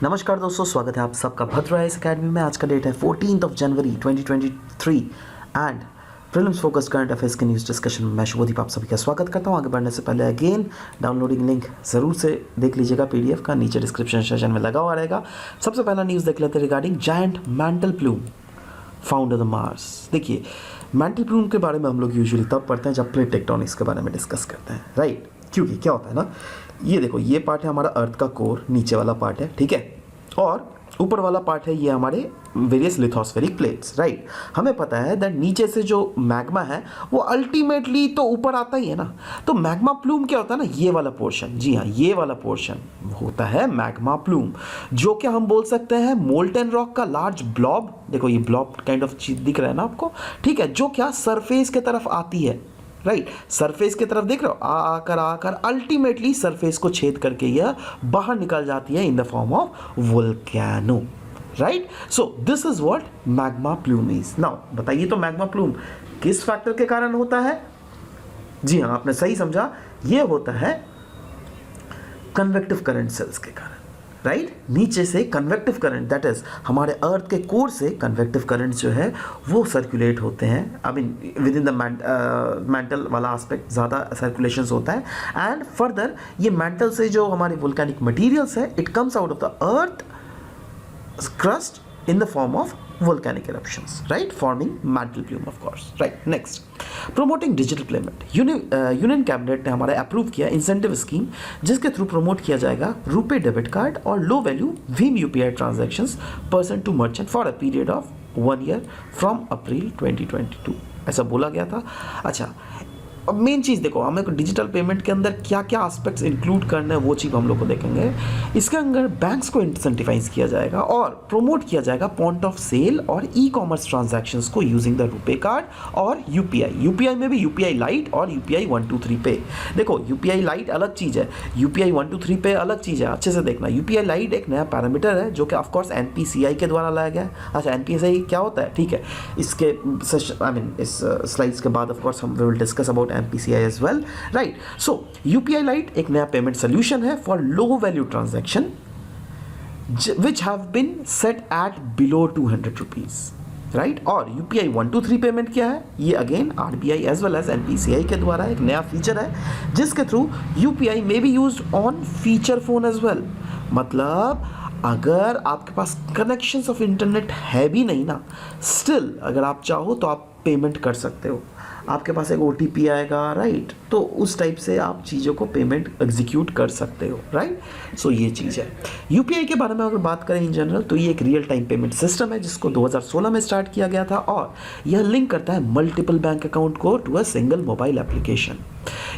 नमस्कार दोस्तों, स्वागत है आप सबका भद्र आईएएस अकेडमी में। आज का डेट है 14 जनवरी 2023 and prelims focus current affairs के न्यूज़ डिस्कशन में मैं शुभदीप आप सभी का स्वागत करता हूं। आगे बढ़ने से पहले अगेन डाउनलोडिंग लिंक ज़रूर से देख लीजिएगा, पीडीएफ का नीचे डिस्क्रिप्शन सेशन में लगा हुआ रहेगा। सबसे पहला न्यूज़ देख लेते हैं regarding giant mantle plume found the Mars. देखिए, मैंटल प्लूम के बारे में हम लोग यूजुअली तब पढ़ते हैं जब प्लेट टेक्टोनिक्स के बारे में डिस्कस करते हैं, राइट। क्योंकि क्या होता है ना, ये देखो, ये पार्ट है हमारा अर्थ का कोर, नीचे वाला पार्ट है, ठीक है, और ऊपर वाला पार्ट है ये हमारे वेरियस लिथोस्फेरिक प्लेट्स, राइट। हमें पता है दैट नीचे से जो मैग्मा है वो अल्टीमेटली तो ऊपर आता ही है ना। तो मैग्मा प्लूम क्या होता है ना, ये वाला पोर्शन, जी हाँ, ये वाला पोर्शन होता है मैग्मा प्लूम, जो कि हम बोल सकते हैं मोल्टन रॉक का लार्ज ब्लॉब। देखो ये ब्लॉब काइंड ऑफ चीज दिख रहा है ना आपको, ठीक है, जो क्या सरफेस की तरफ आती है, राइट। सरफेस की तरफ देख रहे हो, आकर अल्टीमेटली सरफेस को छेद करके यह बाहर निकल जाती है in the form of volcano, right. So this is what magma plume is. Now बताइए, तो मैग्मा प्लूम किस फैक्टर के कारण होता है? जी हाँ, आपने सही समझा, यह होता है कन्वेक्टिव करंट सेल्स के कारण, राइट। नीचे से कन्वेक्टिव करंट, दैट इज हमारे अर्थ के कोर से कन्वेक्टिव करंट जो है वो सर्कुलेट होते हैं। I mean within the mantle वाला एस्पेक्ट ज़्यादा सर्कुलेशन होता है। एंड फर्दर ये मैंटल से जो हमारे वोल्केनिक मटीरियल्स है, it comes out of the earth crust in the form of volcanic eruptions, right, forming mantle plume of course, right. Next, promoting digital payment. Union cabinet ने हमारा approve किया incentive scheme, जिसके through promote किया जाएगा RuPay debit card और low value भीम UPI transactions person to merchant for a period of 1 year from April 2022, ऐसा बोला गया था। अच्छा, अब मेन चीज़ देखो, हमें डिजिटल पेमेंट के अंदर क्या क्या एस्पेक्ट्स इंक्लूड करना है वो चीज़ हम लोग को देखेंगे। इसके अंदर बैंक्स को इंसेंटिवाइज किया जाएगा और प्रमोट किया जाएगा पॉइंट ऑफ सेल और ई कॉमर्स ट्रांजैक्शंस को यूजिंग द रुपे कार्ड और यूपीआई में भी यूपीआई लाइट और यूपीआई 123 पे। देखो, यूपीआई लाइट अलग चीज़ है, यूपीआई 123 पे अलग चीज़ है, अच्छे से देखना। यूपीआई लाइट एक नया पैरामीटर है जो कि ऑफकोर्स एनपीसीआई के द्वारा लाया गया है। अच्छा, एनपीसीआई क्या होता है, ठीक है, इसके इस स्लाइड्स के बाद ऑफकोर्स हम will discuss about MPCI as well, right? So UPI Lite एक नया पेमेंट सोल्यूशन है for low value transaction which have been set at below 200 rupees, right. और UPI 123 पेमेंट क्या है, ये again RBI as well as NPCI के द्वारा एक नया फीचर है, जिसके through UPI may be used on feature phone as well. मतलब अगर आपके पास कनेक्शंस ऑफ इंटरनेट है भी नहीं ना, स्टिल अगर आप चाहो तो आप पेमेंट कर सकते हो। आपके पास एक OTP आएगा, राइट, तो उस टाइप से आप चीज़ों को पेमेंट एग्जीक्यूट कर सकते हो, राइट। सो ये चीज़ है। UPI के बारे में अगर बात करें इन जनरल, तो ये एक रियल टाइम पेमेंट सिस्टम है जिसको 2016 में स्टार्ट किया गया था और यह लिंक करता है मल्टीपल बैंक अकाउंट को to a single mobile application.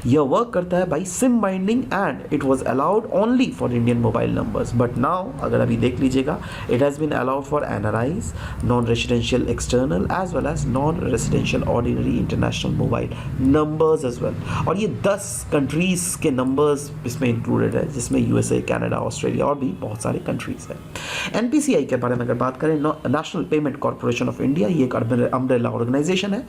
यह वर्क करता है by SIM binding and it was allowed only for Indian mobile numbers, but now अगर अभी देख लीजिएगा, it has been allowed for NRIs, non residential external as well as non residential ordinary international mobile numbers as well. और ये 10 countries के numbers इसमें included है, जिसमें USA, कनाडा, ऑस्ट्रेलिया और भी बहुत सारे कंट्रीज़ हैं। NPCI के बारे में अगर बात करें, national payment corporation of India, ये एक अम्ब्रेला ऑर्गेनाइजेशन है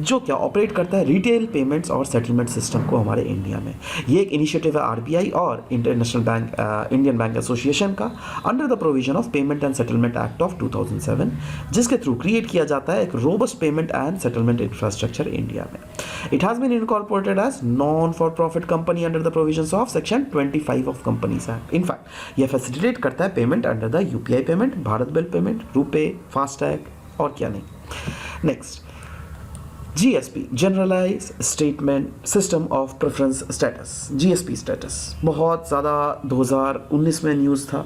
जो क्या ऑपरेट करता है रिटेल पेमेंट्स और सेटलमेंट सिस्टम को हमारे इंडिया में। ये एक इनिशिएटिव है RBI और international bank Indian bank association का under the provision of payment and settlement act of 2007, जिसके थ्रू क्रिएट किया जाता है एक robust payment and settlement infrastructure India में। It has been incorporated as non for profit company under the provisions of section 25 of companies act. In fact यह facilitate करता है payment under the UPI payment, Bharat bill payment, RuPay, FASTag और क्या नहीं। Next, GSP, generalise statement system of preference status, GSP status बहुत ज़्यादा 2019 में news था।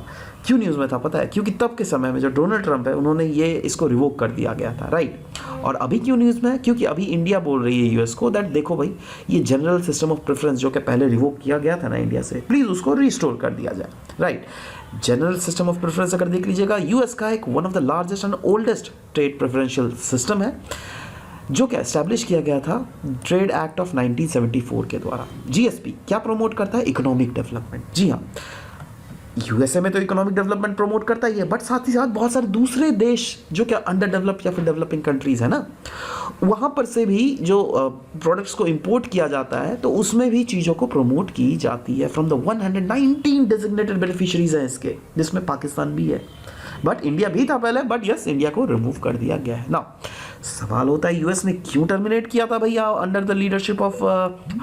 क्यों न्यूज़ में था पता है? क्योंकि तब के समय में जो डोनाल्ड ट्रंप है, उन्होंने ये इसको रिवोक कर दिया गया था, राइट। और अभी क्यों न्यूज़ में है? क्योंकि अभी इंडिया बोल रही है US को दैट देखो भाई, ये जनरल सिस्टम ऑफ प्रेफरेंस जो कि पहले रिवोक किया गया था ना इंडिया से, प्लीज़ उसको रिस्टोर कर दिया जाए, right. General system of preference अगर देख लीजिएगा, US का एक one of the largest and oldest trade preferential system है, जो क्या एस्टैब्लिश किया गया था ट्रेड एक्ट ऑफ 1974 के द्वारा। GSP क्या प्रमोट करता है? Economic development. जी हाँ, यूएसए में तो इकोनॉमिक डेवलपमेंट प्रमोट करता ही है, बट साथ ही साथ बहुत सारे दूसरे देश जो क्या अंडर डेवलप्ड या फिर डेवलपिंग कंट्रीज है ना, वहाँ पर से भी जो प्रोडक्ट्स को इंपोर्ट किया जाता है तो उसमें भी चीज़ों को प्रमोट की जाती है। फ्रॉम द 119 डेजिग्नेटेड बेनिफिशरीज हैं इसके, जिसमें पाकिस्तान भी है, बट इंडिया भी था पहले, बट यस इंडिया को रिमूव कर दिया गया है ना। सवाल होता है यूएस ने क्यों टर्मिनेट किया था भैया अंडर द लीडरशिप ऑफ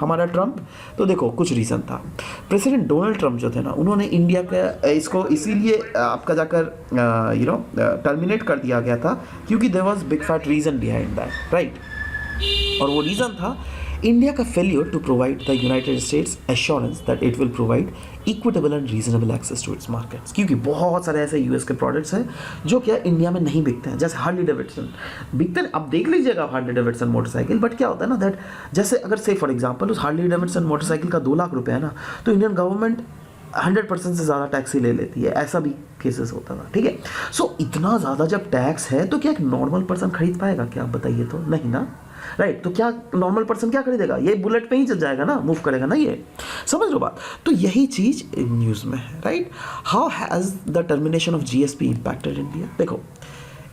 हमारा ट्रम्प? तो देखो कुछ रीज़न था। प्रेसिडेंट डोनाल्ड ट्रम्प जो थे ना, उन्होंने इंडिया का इसको इसीलिए आपका जाकर टर्मिनेट कर दिया गया था क्योंकि there was big fat reason behind that, right. और वो रीज़न था इंडिया का failure to provide the United States assurance that it will provide equitable and reasonable access to its markets. क्योंकि बहुत सारे ऐसे यूएस के प्रोडक्ट्स हैं जो क्या इंडिया में नहीं बिकते हैं, जैसे हार्ली डेविडसन बिकते हैं। अब देख लीजिएगा हार्ली डेविडसन मोटरसाइकिल, बट क्या होता है ना दैट जैसे अगर से फॉर एग्जाम्पल उस हार्ली डेविडसन मोटरसाइकिल का 2 लाख रुपये है ना, तो इंडियन गवर्नमेंट 100% से ज़्यादा टैक्स ही ले लेती है, ऐसा भी केसेस होता था, ठीक है। सो इतना ज़्यादा जब टैक्स है तो क्या एक नॉर्मल पर्सन खरीद पाएगा क्या, आप बताइए तो? नहीं ना, राइट। तो क्या नॉर्मल पर्सन क्या खरीदेगा? ये बुलेट पे ही चल जाएगा ना, मूव करेगा ना, ये समझ लो बात। तो यही चीज़ न्यूज़ में है, right. How has the termination of GSP impacted India? देखो,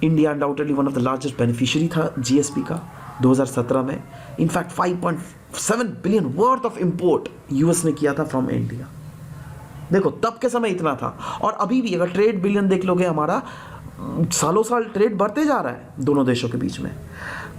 India undoubtedly one of the largest beneficiary था जीएसपी का 2017 में। In fact 5.7 billion worth of import US ने किया था फ्रॉम इंडिया। देखो तब के समय इतना था, और अभी भी अगर ट्रेड बिलियन देख लोगे हमारा, सालों साल ट्रेड बढ़ते जा रहा है दोनों देशों के बीच में।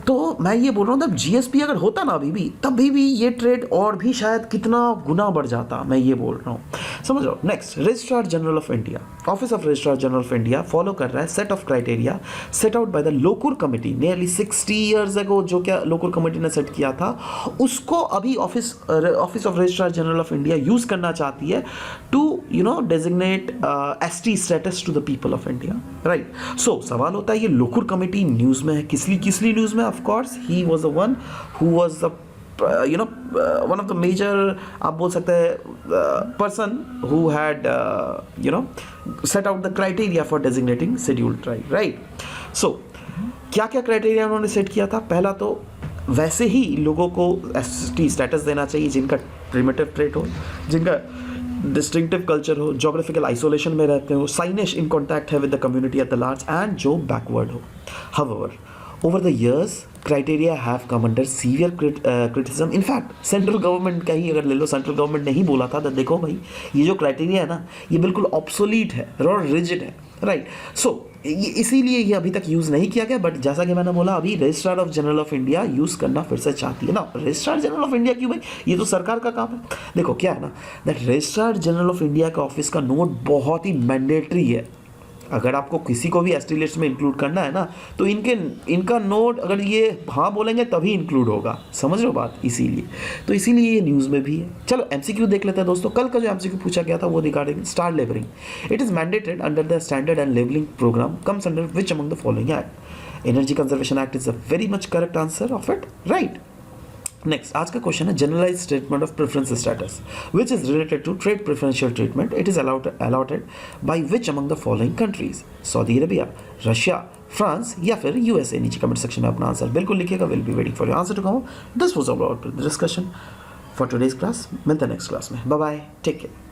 तो मैं ये बोल रहा हूँ, तब जीएसपी अगर होता ना अभी भी, तभी भी ये ट्रेड और भी शायद कितना गुना बढ़ जाता, मैं ये बोल रहा हूँ, समझ लो। Next, registrar general of India, office of registrar general of India follow कर रहा है set of criteria set out by the Lokur committee nearly 60 years ago. जो क्या लोकुर कमेटी ने सेट किया था, उसको अभी office of registrar general of India use करना चाहती है to designate ST status to the people of India, right. So सवाल होता है ये लोकुर कमेटी न्यूज में है, किसली न्यूज में? Of course he was the one who was the one of the major, आप बोल सकते हैं, person who had set out the criteria for designating scheduled tribe, right? So क्या क्या क्राइटेरिया उन्होंने सेट किया था? पहला तो वैसे ही लोगों को एसटी स्टेटस देना चाहिए जिनका प्रिमिटिव ट्रेट हो, जिनका डिस्टिंक्टिव कल्चर हो, जोग्राफिकल आइसोलेशन में रहते हो, साइनिश इन कॉन्टैक्ट है with the community at the large, and जो बैकवर्ड हो। However, over the years, criteria have come under severe criticism. In fact, central government का ही अगर ले लो, सेंट्रल गवर्नमेंट ने ही बोला था तो देखो भाई ये जो क्राइटेरिया है ना, ये बिल्कुल ऑब्सोलीट है और रिजिड है, राइट। सो इसीलिए ये अभी तक यूज़ नहीं किया गया, बट जैसा कि मैंने बोला, अभी registrar of general of India use करना फिर से चाहती है ना। रजिस्ट्रार जनरल ऑफ इंडिया क्यों भाई? ये तो सरकार का काम है। देखो क्या है ना, that registrar general of India का ऑफिस का नोट बहुत ही मैंडेटरी है। अगर आपको किसी को भी एसटी लिस्ट में इंक्लूड करना है ना, तो इनका नोट अगर ये हाँ बोलेंगे तभी इंक्लूड होगा, समझ लो बात। इसीलिए ये न्यूज़ में भी है। चलो एमसीक्यू देख लेते हैं दोस्तों। कल का जो एमसीक्यू पूछा गया था वो regarding star labelling. It is mandated under the standard and labelling programme comes under which among the following act? Energy conservation act is a very much correct answer of it, right. Next, आज का question है generalise treatment of preference status which is related to trade preferential treatment. It is allotted by which among the following countries? Saudi Arabia, Russia, France या फिर USA? नीचे comment section में अपना answer बिल्कुल लिखिएगा। Will be waiting for your answer to come. This was all about the discussion for today's class. मिलते हैं next class में। Bye bye, take care.